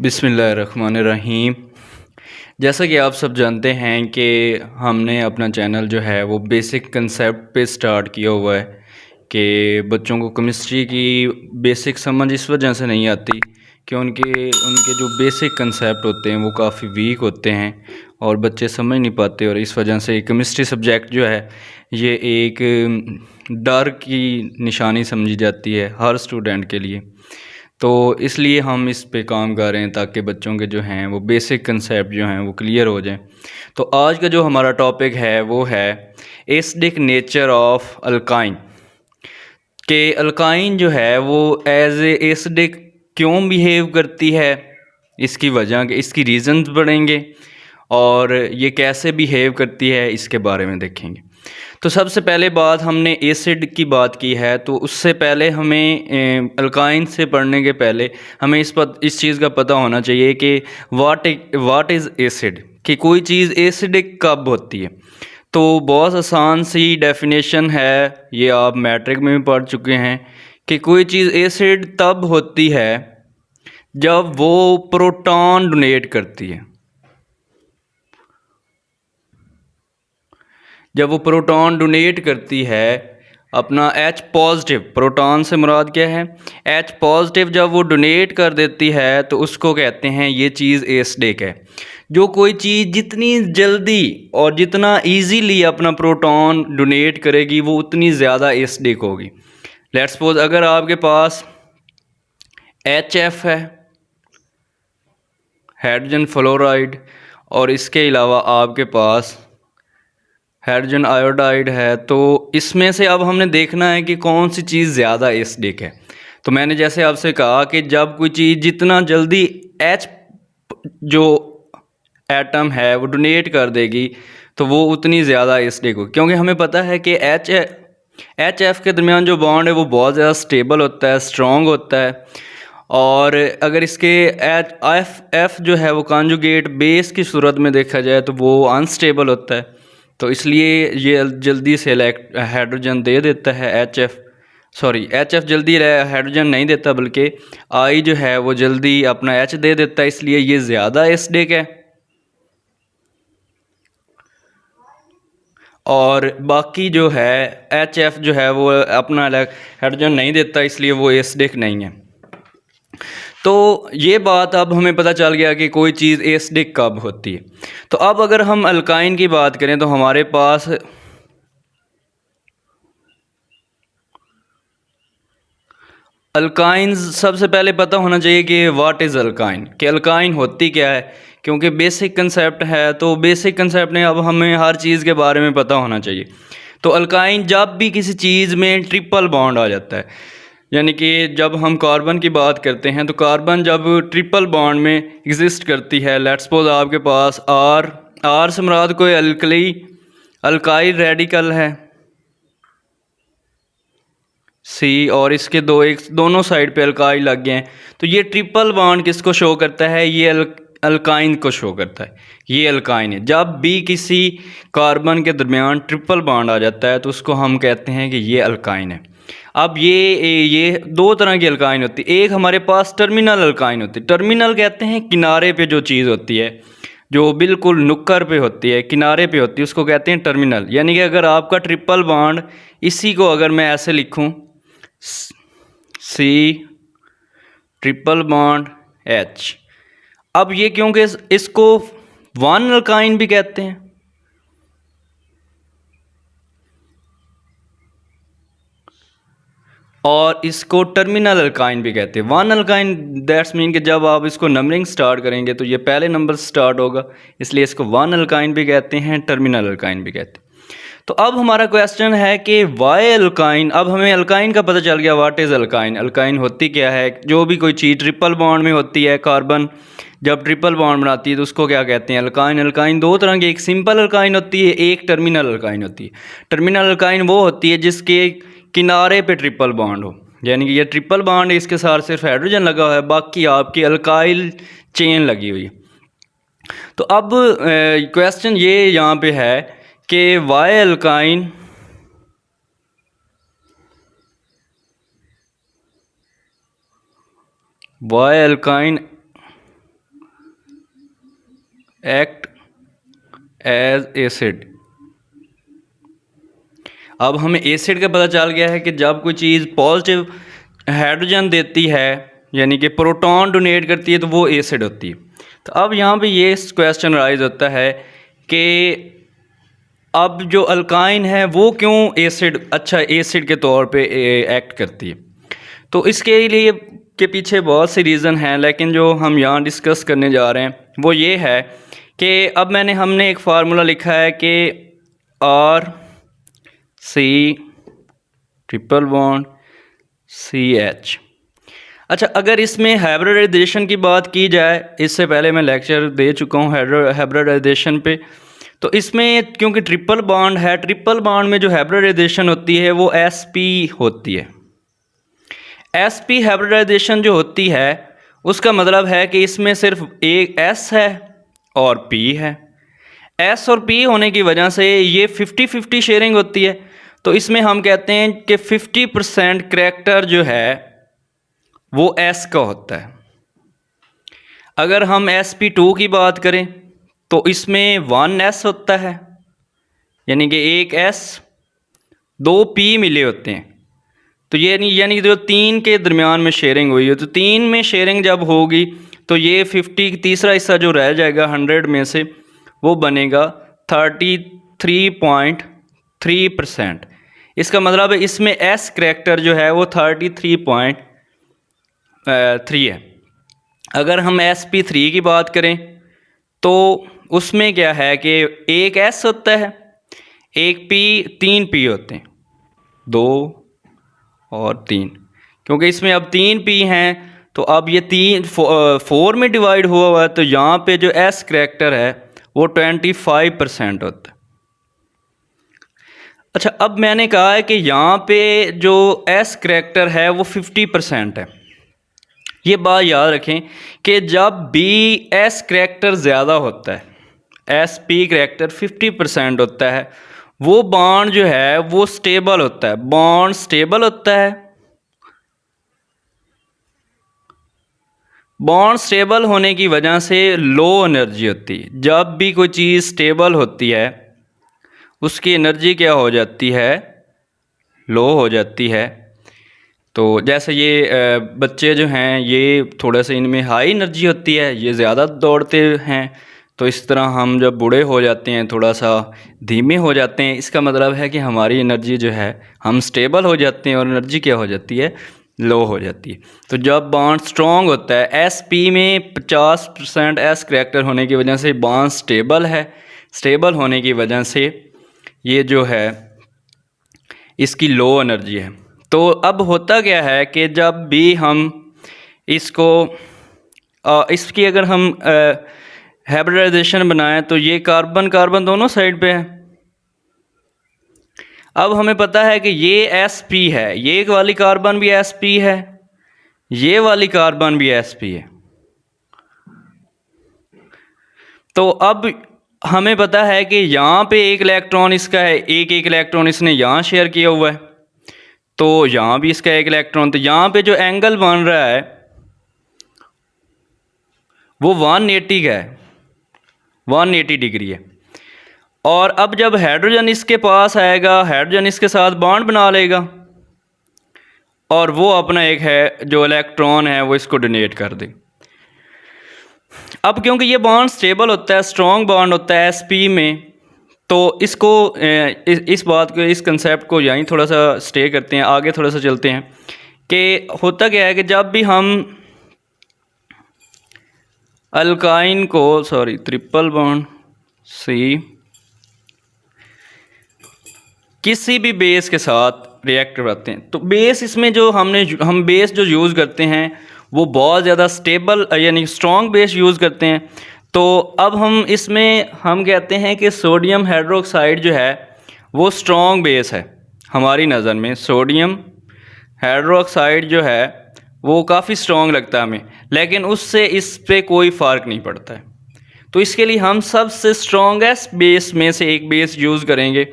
बिस्मिल्लाहिर्रहमानिर्रहीम। जैसा कि आप सब जानते हैं कि हमने अपना चैनल जो है वो बेसिक कंसेप्ट पे स्टार्ट किया हुआ है कि बच्चों को केमिस्ट्री की बेसिक समझ इस वजह से नहीं आती कि उनके उनके जो बेसिक कंसेप्ट होते हैं वो काफ़ी वीक होते हैं और बच्चे समझ नहीं पाते, और इस वजह से केमिस्ट्री सब्जेक्ट जो है ये एक डर की निशानी समझी जाती है हर स्टूडेंट के लिए। तो इसलिए हम इस पे काम कर रहे हैं ताकि बच्चों के जो हैं वो बेसिक कंसेप्ट जो हैं वो क्लियर हो जाएं। तो आज का जो हमारा टॉपिक है वो है एसिडिक नेचर ऑफ अल्काइन। कि अल्काइन जो है वो एज ए एसिडिक क्यों बिहेव करती है, इसकी वजह के इसकी रीज़न्स बढ़ेंगे और ये कैसे बिहेव करती है इसके बारे में देखेंगे। तो सबसे पहले बात, हमने एसिड की बात की है, तो उससे पहले हमें अल्काइन से पढ़ने के पहले हमें इस चीज़ का पता होना चाहिए कि वाट इज़ एसिड, कि कोई चीज़ एसिडिक कब होती है। तो बहुत आसान सी डेफिनेशन है, ये आप मैट्रिक में भी पढ़ चुके हैं कि कोई चीज़ एसिड तब होती है जब वो प्रोटॉन डोनेट करती है। जब वो प्रोटॉन डोनेट करती है अपना H पॉजिटिव, प्रोटॉन से मुराद क्या है, H पॉजिटिव, जब वो डोनेट कर देती है तो उसको कहते हैं ये चीज़ एसिडिक है। जो कोई चीज़ जितनी जल्दी और जितना इजीली अपना प्रोटॉन डोनेट करेगी वो उतनी ज़्यादा एसिडिक होगी। लेट्स सपोज अगर आपके पास HF है, हाइड्रोजन फ्लोराइड, और इसके अलावा आपके पास हाइड्रोजन आयोडाइड है, तो इसमें से अब हमने देखना है कि कौन सी चीज़ ज़्यादा एसिडिक है। तो मैंने जैसे आपसे कहा कि जब कोई चीज़ जितना जल्दी H जो एटम है वो डोनेट कर देगी तो वो उतनी ज़्यादा एसिडिक होगी, क्योंकि हमें पता है कि HF के दरमियान जो बॉन्ड है वो बहुत ज़्यादा स्टेबल होता है, स्ट्रॉन्ग होता है। और अगर इसके F जो है वो कॉन्जुगेट बेस की सूरत में देखा जाए तो वो अनस्टेबल होता है। तो इसलिए ये जल्दी से हाइड्रोजन दे देता है HF जल्दी हाइड्रोजन नहीं देता, बल्कि I जो है वो जल्दी अपना H दे देता है, इसलिए ये ज़्यादा एसिडिक है। और बाकी जो है HF जो है वो अपना हाइड्रोजन नहीं देता, इसलिए वो एसिडिक नहीं है। तो ये बात अब हमें पता चल गया कि कोई चीज़ एसिडिक कब होती है। तो अब अगर हम अल्काइन की बात करें तो हमारे पास अल्काइंस सबसे पहले पता होना चाहिए कि व्हाट इज़ अल्काइन, कि अल्काइन होती क्या है, क्योंकि बेसिक कंसेप्ट है। तो बेसिक कंसेप्ट में अब हमें हर चीज़ के बारे में पता होना चाहिए। तो अल्काइन जब भी किसी चीज़ में ट्रिपल बॉन्ड आ जाता है, यानी कि जब हम कार्बन की बात करते हैं तो कार्बन जब ट्रिपल बॉन्ड में एग्जिस्ट करती है, लेट्स सपोज आपके पास आर से मुराद कोई अल्काइल रेडिकल है C, और इसके दोनों साइड पे अल्काइल लग गए हैं, तो ये ट्रिपल बॉन्ड किसको शो करता है, ये अल्काइन को शो करता है। ये अल्काइन है। जब भी किसी कार्बन के दरमियान ट्रिपल बॉन्ड आ जाता है तो उसको हम कहते हैं कि ये अल्काइन है। अब ये दो तरह की अल्काइन होती है। एक हमारे पास टर्मिनल अल्काइन होती है। टर्मिनल कहते हैं किनारे पे जो चीज़ होती है, जो बिल्कुल नुक्कर पे होती है, किनारे पे होती है, उसको कहते हैं टर्मिनल। यानी कि अगर आपका ट्रिपल बॉन्ड, इसी को अगर मैं ऐसे लिखूं C ट्रिपल बॉन्ड H, अब ये क्योंकि इसको वन अल्काइन भी कहते हैं, और इसको टर्मिनल अल्काइन भी कहते हैं। वन अल्काइन दैट्स मीन कि जब आप इसको नंबरिंग स्टार्ट करेंगे तो ये पहले नंबर स्टार्ट होगा, इसलिए इसको वन अल्काइन भी कहते हैं, टर्मिनल अल्काइन भी कहते हैं। तो अब हमारा क्वेश्चन है कि वाई अल्काइन। अब हमें अल्काइन का पता चल गया, व्हाट इज़ अल्काइन, अल्काइन होती क्या है। जो भी कोई चीज़ ट्रिपल बॉन्ड में होती है, कार्बन जब ट्रिपल बॉन्ड बनाती है तो उसको क्या कहते हैं, अल्काइन। अल्काइन दो तरह की, एक सिंपल अल्काइन होती है, एक टर्मिनल अल्काइन होती है। टर्मिनल अल्काइन वो होती है जिसके किनारे पे ट्रिपल बॉन्ड हो, यानी कि ये ट्रिपल बॉन्ड है, इसके साथ सिर्फ हाइड्रोजन लगा हुआ है, बाकी आपकी अल्काइल चेन लगी हुई है। तो अब क्वेश्चन ये यहाँ पे है कि why alkyne act as acid. अब हमें एसिड का पता चल गया है कि जब कोई चीज़ पॉजिटिव हाइड्रोजन देती है यानी कि प्रोटॉन डोनेट करती है तो वो एसिड होती है। तो अब यहाँ पे ये क्वेश्चन राइज होता है कि अब जो अल्काइन है वो क्यों एसिड के तौर पे एक्ट करती है। तो इसके लिए के पीछे बहुत से रीज़न हैं, लेकिन जो हम यहाँ डिस्कस करने जा रहे हैं वो ये है कि अब हमने एक फार्मूला लिखा है कि RC≡CH। अच्छा, अगर इसमें हाइब्रिडाइजेशन की बात की जाए, इससे पहले मैं लेक्चर दे चुका हूँ हाइब्रिडाइजेशन पे, तो इसमें क्योंकि ट्रिपल बॉन्ड है, ट्रिपल बॉन्ड में जो हाइब्रिडाइजेशन होती है वो sp होती है। sp हाइब्रिडाइजेशन जो होती है उसका मतलब है कि इसमें सिर्फ एक s है और p है। s और p होने की वजह से ये 50-50 शेयरिंग होती है। तो इसमें हम कहते हैं कि 50% करैक्टर जो है वो s का होता है। अगर हम sp2 की बात करें तो इसमें 1s होता है, यानी कि एक s 2 p मिले होते हैं। तो ये यानी जो 3 के दरमियान में शेयरिंग हुई है, तो 3 में शेयरिंग जब होगी तो ये 50 तीसरा हिस्सा जो रह जाएगा 100 में से वो बनेगा 33.3%। इसका मतलब है इसमें s करैक्टर जो है वो 33.3 है। अगर हम sp3 की बात करें तो उसमें क्या है कि एक s होता है, एक p, 3 p होते हैं, 2 और 3। क्योंकि इसमें अब 3 p हैं तो अब ये 4 में डिवाइड हुआ है, तो यहाँ पे जो s करैक्टर है वो 25% होता है। अच्छा, अब मैंने कहा है कि यहाँ पे जो s करैक्टर है वो 50% है। ये बात याद रखें कि जब भी s करैक्टर ज़्यादा होता है, sp करैक्टर 50% होता है, वो बॉन्ड जो है वो स्टेबल होता है, बॉन्ड स्टेबल होता है। बॉन्ड स्टेबल होने की वजह से लो एनर्जी होती है। जब भी कोई चीज़ स्टेबल होती है उसकी एनर्जी क्या हो जाती है, लो हो जाती है। तो जैसे ये बच्चे जो हैं ये थोड़ा सा इनमें हाई एनर्जी होती है, ये ज़्यादा दौड़ते हैं, तो इस तरह हम जब बूढ़े हो जाते हैं थोड़ा सा धीमे हो जाते हैं। इसका मतलब है कि हमारी एनर्जी जो है, हम स्टेबल हो जाते हैं और एनर्जी क्या हो जाती है, लो हो जाती है। तो जब बॉन्ड स्ट्रॉन्ग होता है, sp में 50% s करैक्टर होने की वजह से बॉन्ड स्टेबल है। स्टेबल होने की वजह से ये जो है इसकी लो एनर्जी है। तो अब होता क्या है कि जब भी हम इसको इसकी अगर हम हाइब्रिडाइजेशन बनाएं तो ये कार्बन कार्बन दोनों साइड पे है। अब हमें पता है कि ये sp है, ये वाली कार्बन भी sp है, ये वाली कार्बन भी sp है। तो अब हमें पता है कि यहाँ पे एक इलेक्ट्रॉन इसका है, एक इलेक्ट्रॉन इसने यहाँ शेयर किया हुआ है, तो यहाँ भी इसका एक इलेक्ट्रॉन। तो यहाँ पे जो एंगल बन रहा है वो 180 का है, 180 डिग्री है। और अब जब हाइड्रोजन इसके पास आएगा, हाइड्रोजन इसके साथ बॉन्ड बना लेगा और वो अपना एक है जो इलेक्ट्रॉन है वो इसको डोनेट कर दे। अब क्योंकि ये बॉन्ड स्टेबल होता है, स्ट्रॉन्ग बॉन्ड होता है sp में, तो इसको इस बात को, इस कंसेप्ट को यहीं थोड़ा सा स्टे करते हैं, आगे थोड़ा सा चलते हैं कि होता क्या है कि जब भी हम अल्काइन को ट्रिपल बॉन्ड C किसी भी बेस के साथ रिएक्ट करते हैं, तो बेस इसमें जो हम बेस जो यूज़ करते हैं वो बहुत ज़्यादा स्टेबल यानी स्ट्रॉन्ग बेस यूज़ करते हैं। तो अब हम इसमें हम कहते हैं कि सोडियम हाइड्रोक्साइड जो है वो स्ट्रॉन्ग बेस है हमारी नज़र में। सोडियम हाइड्रोक्साइड जो है वो काफ़ी स्ट्रॉन्ग लगता है हमें, लेकिन उससे इस पे कोई फ़र्क नहीं पड़ता है। तो इसके लिए हम सबसे स्ट्रॉन्गेस्ट बेस में से एक बेस यूज़ करेंगे।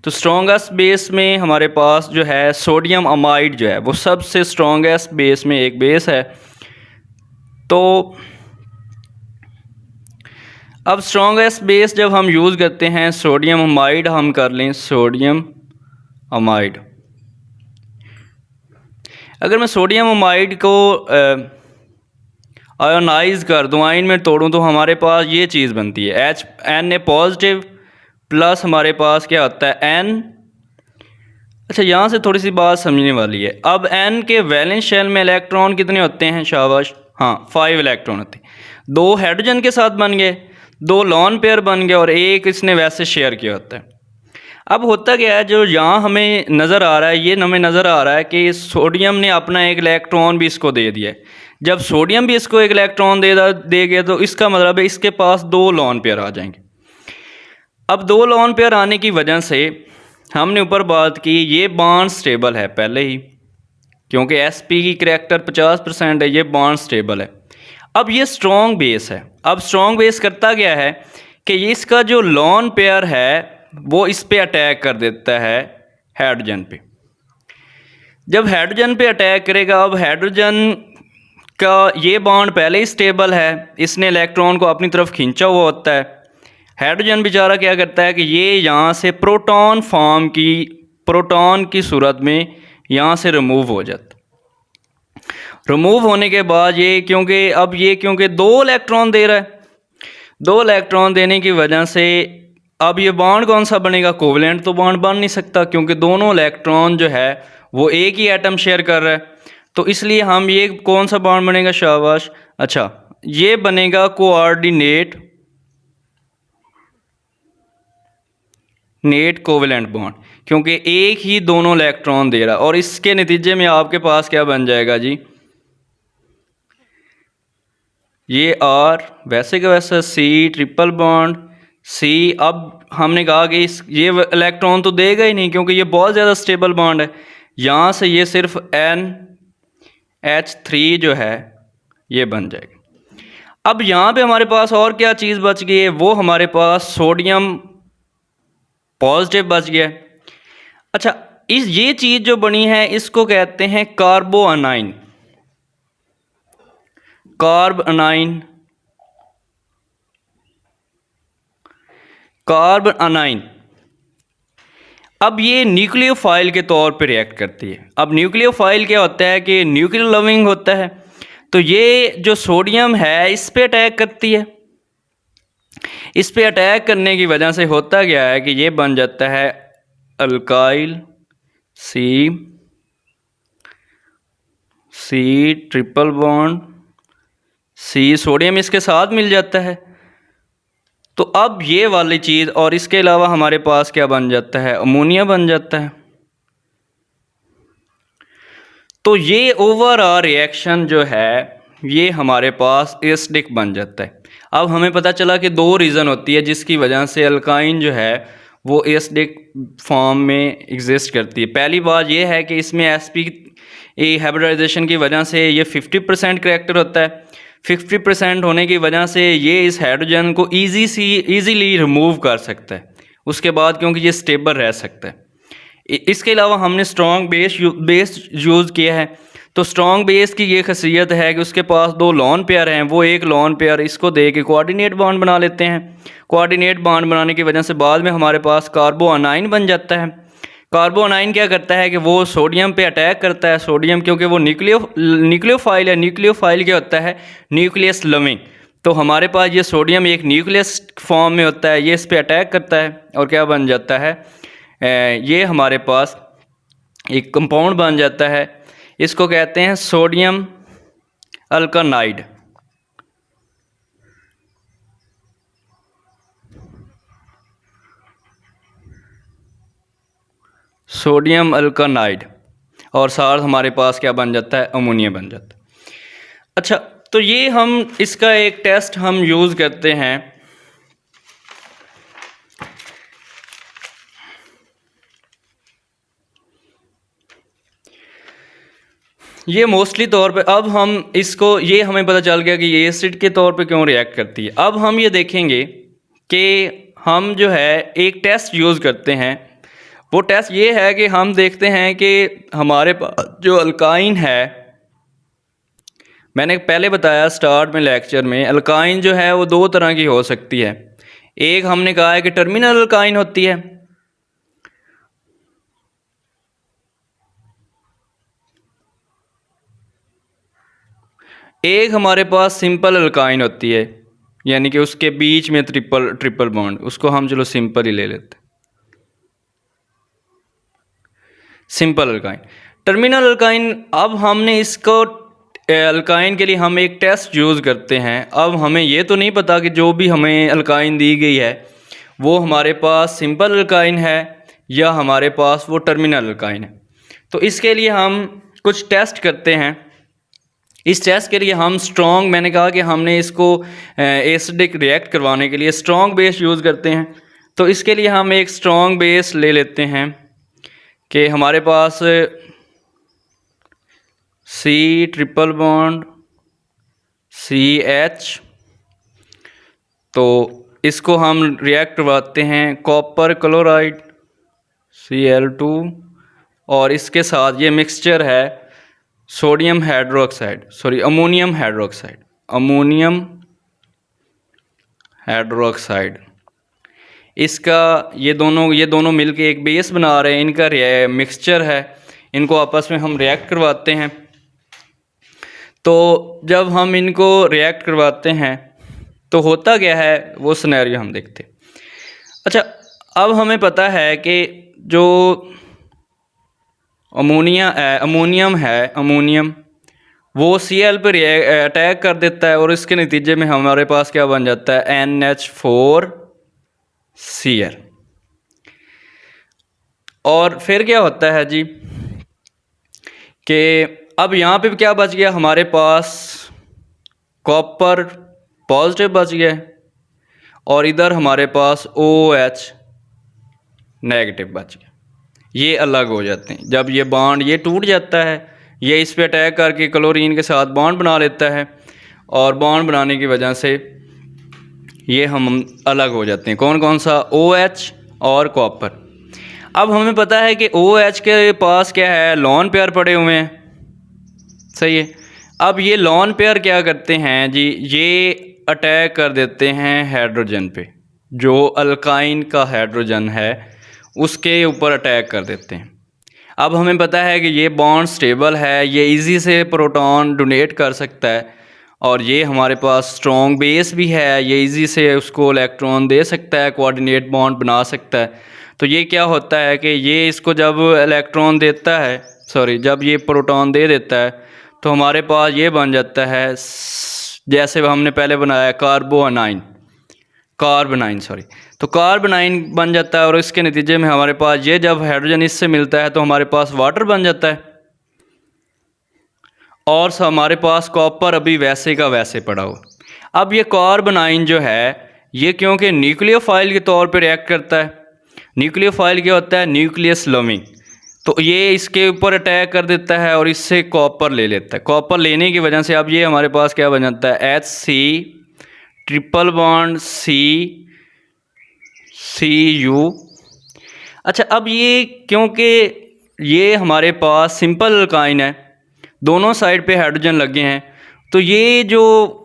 तो स्ट्रॉन्गेस्ट बेस में हमारे पास जो है सोडियम अमाइड जो है वो सबसे स्ट्रॉन्गेस्ट बेस में एक बेस है। तो अब स्ट्रॉन्गेस्ट बेस जब हम यूज़ करते हैं सोडियम अमाइड, हम कर लें सोडियम अमाइड। अगर मैं सोडियम अमाइड को आयोनाइज कर दूँ, आयन में तोड़ूँ, तो हमारे पास ये चीज़ बनती है Na पॉजिटिव प्लस हमारे पास क्या होता है N। अच्छा, यहाँ से थोड़ी सी बात समझने वाली है। अब N के वैलेंस शेल में इलेक्ट्रॉन कितने होते हैं? शाबाश, हाँ 5 इलेक्ट्रॉन होते हैं। 2 हाइड्रोजन के साथ बन गए, 2 लॉन पेयर बन गए और एक इसने वैसे शेयर किया होता है। अब होता क्या है, जो यहाँ हमें नज़र आ रहा है, ये हमें नज़र आ रहा है कि सोडियम ने अपना एक इलेक्ट्रॉन भी इसको दे दिया है। जब सोडियम भी इसको एक इलेक्ट्रॉन दे गया तो इसका मतलब है इसके पास 2 लॉन पेयर आ जाएंगे। अब 2 लॉन पेयर आने की वजह से हमने ऊपर बात की, ये बॉन्ड स्टेबल है पहले ही, क्योंकि sp की करैक्टर 50% है, ये बॉन्ड स्टेबल है। अब ये स्ट्रॉन्ग बेस है। अब स्ट्रॉन्ग बेस करता क्या है कि ये इसका जो लॉन पेयर है वो इस पे अटैक कर देता है हाइड्रोजन पे। जब हाइड्रोजन पे अटैक करेगा, अब हाइड्रोजन का ये बॉन्ड पहले ही स्टेबल है, इसने इलेक्ट्रॉन को अपनी तरफ खींचा हुआ होता है। हाइड्रोजन बेचारा क्या करता है कि ये यहाँ से प्रोटॉन की सूरत में यहाँ से रिमूव हो जाता। रिमूव होने के बाद ये क्योंकि 2 इलेक्ट्रॉन दे रहा है, 2 इलेक्ट्रॉन देने की वजह से अब ये बॉन्ड कौन सा बनेगा? कोवलेंट तो बॉन्ड बन नहीं सकता, क्योंकि दोनों इलेक्ट्रॉन जो है वो एक ही एटम शेयर कर रहा है। तो इसलिए हम ये कौन सा बॉन्ड बनेगा? शाबाश, अच्छा ये बनेगा कोऑर्डिनेट कोवलेंट बॉन्ड, क्योंकि एक ही दोनों इलेक्ट्रॉन दे रहा है। और इसके नतीजे में आपके पास क्या बन जाएगा जी? ये R वैसे का वैसा C ट्रिपल बॉन्ड C। अब हमने कहा कि ये इलेक्ट्रॉन तो देगा ही नहीं, क्योंकि ये बहुत ज़्यादा स्टेबल बॉन्ड है। यहाँ से ये सिर्फ NH3 जो है ये बन जाएगा। अब यहाँ पे हमारे पास और क्या चीज़ बच गई है? वो हमारे पास सोडियम पॉजिटिव बच गया। अच्छा, ये चीज़ जो बनी है इसको कहते हैं कार्बो अनाइन। Carb anion. अब ये न्यूक्लियोफाइल के तौर पे रिएक्ट करती है। अब न्यूक्लियोफाइल क्या होता है कि न्यूक्लियर लविंग होता है, तो ये जो सोडियम है इस पे अटैक करती है। इस पे अटैक करने की वजह से होता क्या है कि ये बन जाता है alkyl C triple bond C, sodium इसके साथ मिल जाता है। तो अब ये वाली चीज़, और इसके अलावा हमारे पास क्या बन जाता है? अमोनिया बन जाता है। तो ये ओवरऑल रिएक्शन जो है ये हमारे पास एसिडिक बन जाता है। अब हमें पता चला कि 2 रीज़न होती है जिसकी वजह से अल्काइन जो है वो एसिडिक फॉर्म में एग्जिस्ट करती है। पहली बात ये है कि इसमें sp हाइब्रिडाइजेशन की वजह से ये 50% करैक्टर होता है। 50% होने की वजह से ये इस हाइड्रोजन को ईजीली रिमूव कर सकता है उसके बाद, क्योंकि ये स्टेबल रह सकता है। इसके अलावा हमने स्ट्रॉन्ग बेस यूज़ किया है। तो स्ट्रॉन्ग बेस की ये खासियत है कि उसके पास 2 लॉन पेयर हैं, वो एक लॉन पेयर इसको दे के कोऑर्डिनेट बॉन्ड बना लेते हैं। कोऑर्डिनेट बॉन्ड बनाने की वजह से बाद में हमारे पास कार्बो अनाइन बन जाता है। कार्बो अनाइन क्या करता है कि वो सोडियम पे अटैक करता है। सोडियम क्योंकि वो न्यूक्लियोफाइल है, न्यूक्लियोफाइल क्या होता है? Nucleus loving. तो हमारे पास ये सोडियम एक न्यूक्लियस फॉर्म में होता है, ये इस पे अटैक करता है और क्या बन जाता है? ये हमारे पास एक कंपाउंड बन जाता है, इसको कहते हैं सोडियम अल्कानाइड। सोडियम अल्कानाइड, और साथ हमारे पास क्या बन जाता है? अमोनिया बन जाता है। अच्छा, तो ये हम इसका एक टेस्ट हम यूज़ करते हैं। ये मोस्टली तौर पे अब हम इसको, ये हमें पता चल गया कि ये एसिड के तौर पे क्यों रिएक्ट करती है। अब हम ये देखेंगे कि हम जो है एक टेस्ट यूज़ करते हैं। वो टेस्ट ये है कि हम देखते हैं कि हमारे पास जो अल्काइन है मैंने पहले बताया स्टार्ट में लेक्चर में, अल्काइन जो है वो दो तरह की हो सकती है। एक हमने कहा है कि टर्मिनल अल्काइन होती है, एक हमारे पास सिंपल अल्काइन होती है, यानी कि उसके बीच में ट्रिपल बॉन्ड, उसको हम चलो सिंपल ही ले लेते हैं, सिंपल अल्काइन। टर्मिनल अल्काइन, अब हमने इसको अल्काइन के लिए हम एक टेस्ट यूज़ करते हैं। अब हमें ये तो नहीं पता कि जो भी हमें अल्काइन दी गई है वो हमारे पास सिंपल अल्काइन है या हमारे पास वो टर्मिनल अल्काइन है। तो इसके लिए हम कुछ टेस्ट करते हैं। इस टेस्ट के लिए हम स्ट्रॉन्ग, मैंने कहा कि हमने इसको एसिडिक रिएक्ट करवाने के लिए स्ट्रॉन्ग बेस यूज़ करते हैं। तो इसके लिए हम एक स्ट्रॉन्ग बेस ले लेते हैं कि हमारे पास C ट्रिपल बॉन्ड CH, तो इसको हम रिएक्ट करवाते हैं कॉपर क्लोराइड Cl2, और इसके साथ ये मिक्सचर है सोडियम हाइड्रोक्साइड, अमोनियम हाइड्रोक्साइड। इसका ये दोनों मिलके एक बेस बना रहे हैं, इनका मिक्सचर है, इनको आपस में हम रिएक्ट करवाते हैं। तो जब हम इनको रिएक्ट करवाते हैं तो होता क्या है वो सिनेरियो हम देखते हैं। अच्छा, अब हमें पता है कि जो अमोनियम वो Cl पर अटैक कर देता है और इसके नतीजे में हमारे पास क्या बन जाता है, NH4Cl। और फिर क्या होता है जी कि अब यहाँ पे क्या बच गया, हमारे पास कॉपर पॉजिटिव बच गया और इधर हमारे पास OH नेगेटिव बच गया। ये अलग हो जाते हैं। जब ये बॉन्ड ये टूट जाता है, ये इस पे अटैक करके क्लोरीन के साथ बॉन्ड बना लेता है और बॉन्ड बनाने की वजह से ये हम अलग हो जाते हैं। कौन कौन सा, OH और कॉपर। अब हमें पता है कि OH के पास क्या है, लोन पेयर पड़े हुए हैं, सही है। अब ये लोन पेयर क्या करते हैं जी, ये अटैक कर देते हैं हाइड्रोजन पे, जो अल्काइन का हाइड्रोजन है उसके ऊपर अटैक कर देते हैं। अब हमें पता है कि ये बॉन्ड स्टेबल है, ये इजी से प्रोटॉन डोनेट कर सकता है और ये हमारे पास स्ट्रॉन्ग बेस भी है, ये इजी से उसको इलेक्ट्रॉन दे सकता है, कोऑर्डिनेट बॉन्ड बना सकता है। तो ये क्या होता है कि ये इसको जब इलेक्ट्रॉन देता है, जब ये प्रोटॉन दे देता है तो हमारे पास ये बन जाता है, जैसे हमने पहले बनाया कार्बोनाइन, तो कार्बनाइन बन जाता है और इसके नतीजे में हमारे पास ये जब हाइड्रोजन इससे मिलता है तो हमारे पास वाटर बन जाता है और हमारे पास कॉपर अभी वैसे का वैसे पड़ा हुआ। अब ये कार्बनाइन जो है ये क्योंकि न्यूक्लियोफाइल के तौर पे रिएक्ट करता है, न्यूक्लियोफाइल क्या होता है, न्यूक्लियस लविंग, तो ये इसके ऊपर अटैक कर देता है और इससे कॉपर ले लेता है। कॉपर लेने की वजह से अब ये हमारे पास क्या बन जाता है, HC ट्रिपल बॉन्ड CU। अच्छा, अब ये क्योंकि ये हमारे पास सिंपल अल्काइन है, दोनों साइड पे हाइड्रोजन लगे हैं, तो ये जो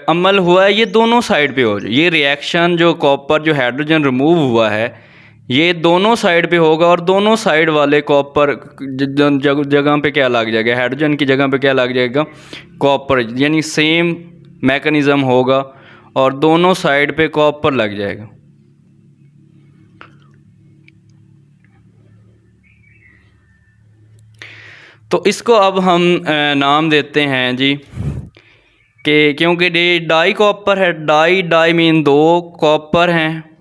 अमल हुआ है ये दोनों साइड पे हो जाए। ये रिएक्शन जो कॉपर जो हाइड्रोजन रिमूव हुआ है ये दोनों साइड पे होगा और दोनों साइड वाले कॉपर जगह पे क्या लग जाएगा, हाइड्रोजन की जगह पे क्या लग जाएगा, कॉपर, यानी सेम मैकेनिज़्म होगा और दोनों साइड पे कॉपर लग जाएगा। तो इसको अब हम नाम देते हैं जी कि क्योंकि डाई कॉपर है, डाई मीन दो कॉपर हैं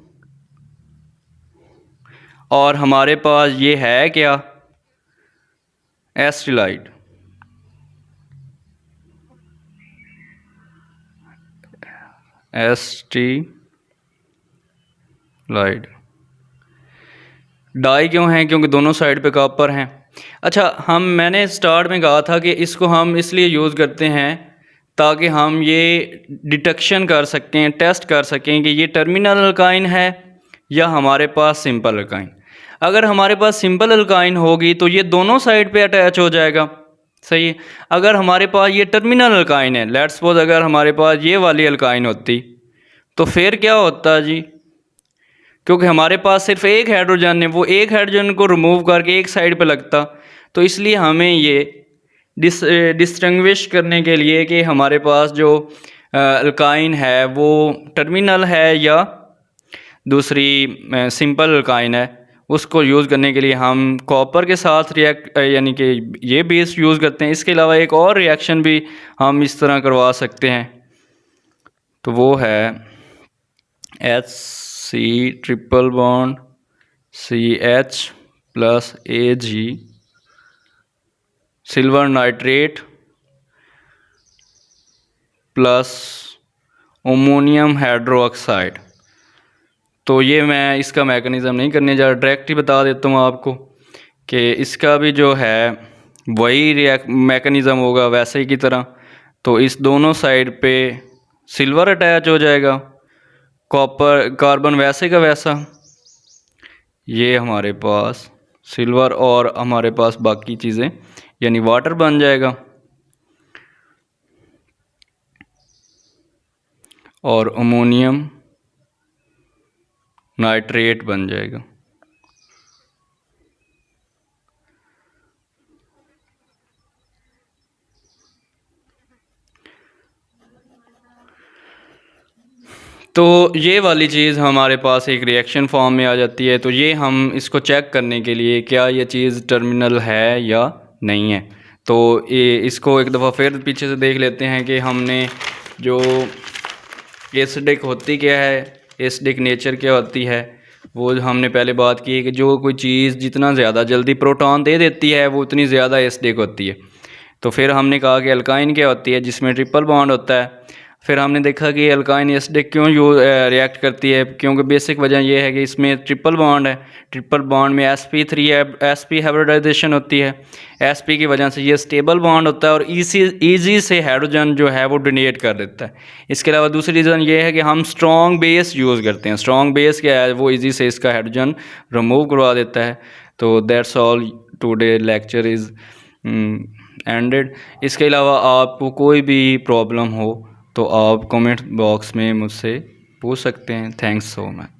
और हमारे पास ये है क्या, एस्टिलाइड, डाई क्यों है, क्योंकि दोनों साइड पे कॉपर हैं। अच्छा, मैंने स्टार्ट में कहा था कि इसको हम इसलिए यूज़ करते हैं ताकि हम ये डिटेक्शन कर सकें, टेस्ट कर सकें कि ये टर्मिनल अल्काइन है या हमारे पास सिंपल अल्काइन। अगर हमारे पास सिंपल अल्काइन होगी तो ये दोनों साइड पे अटैच हो जाएगा, सही है। अगर हमारे पास ये टर्मिनल अल्काइन है, लेट्स सपोज अगर हमारे पास ये वाली अल्काइन होती तो फिर क्या होता जी, क्योंकि हमारे पास सिर्फ एक हाइड्रोजन है, वो एक हाइड्रोजन को रिमूव करके एक साइड पे लगता, तो इसलिए हमें ये डिस्टिंग्विश करने के लिए कि हमारे पास जो अल्काइन है वो टर्मिनल है या दूसरी सिंपल अल्काइन है, उसको यूज़ करने के लिए हम कॉपर के साथ रिएक्ट यानी कि ये बेस यूज़ करते हैं। इसके अलावा एक और रिएक्शन भी हम इस तरह करवा सकते हैं, तो वो है HC triple bond CH plus AG silver nitrate plus ammonium hydroxide. तो ये मैं इसका मैकेनिज़्म नहीं करने जा रहा, डायरेक्ट ही बता देता हूँ आपको कि इसका भी जो है वही मैकेनिज़्म होगा वैसे ही की तरह। तो इस दोनों साइड पे सिल्वर अटैच हो जाएगा, कॉपर कार्बन वैसे का वैसा, ये हमारे पास सिल्वर और हमारे पास बाकी चीज़ें यानी वाटर बन जाएगा और अमोनियम नाइट्रेट बन जाएगा। तो ये वाली चीज़ हमारे पास एक रिएक्शन फॉर्म में आ जाती है। तो ये हम इसको चेक करने के लिए क्या ये चीज़ टर्मिनल है या नहीं है, तो ये इसको एक दफ़ा फिर पीछे से देख लेते हैं कि हमने जो एसिडिक होती क्या है, एसिडिक नेचर क्या होती है, वो हमने पहले बात की है कि जो कोई चीज़ जितना ज़्यादा जल्दी प्रोटॉन दे देती है वो उतनी ज़्यादा एसिडिक होती है। तो फिर हमने कहा कि अल्काइन क्या होती है, जिसमें ट्रिपल बॉन्ड होता है। फिर हमने देखा कि अल्काइन एसिडिक क्यों रिएक्ट करती है, क्योंकि बेसिक वजह यह है कि इसमें ट्रिपल बॉन्ड है। ट्रिपल बॉन्ड में sp3 sp हाइब्रिडाइजेशन होती है, sp की वजह से ये स्टेबल बॉन्ड होता है और ईजी से हाइड्रोजन जो है वो डोनेट कर देता है। इसके अलावा दूसरी रीज़न ये है कि हम स्ट्रॉन्ग बेस यूज़ करते हैं। स्ट्रॉन्ग बेस क्या है, वो ईजी से इसका हाइड्रोजन रिमूव करवा देता है। तो that's all, today lecture is ended. इसके अलावा आपको कोई भी प्रॉब्लम हो तो आप कमेंट बॉक्स में मुझसे पूछ सकते हैं। Thanks so much.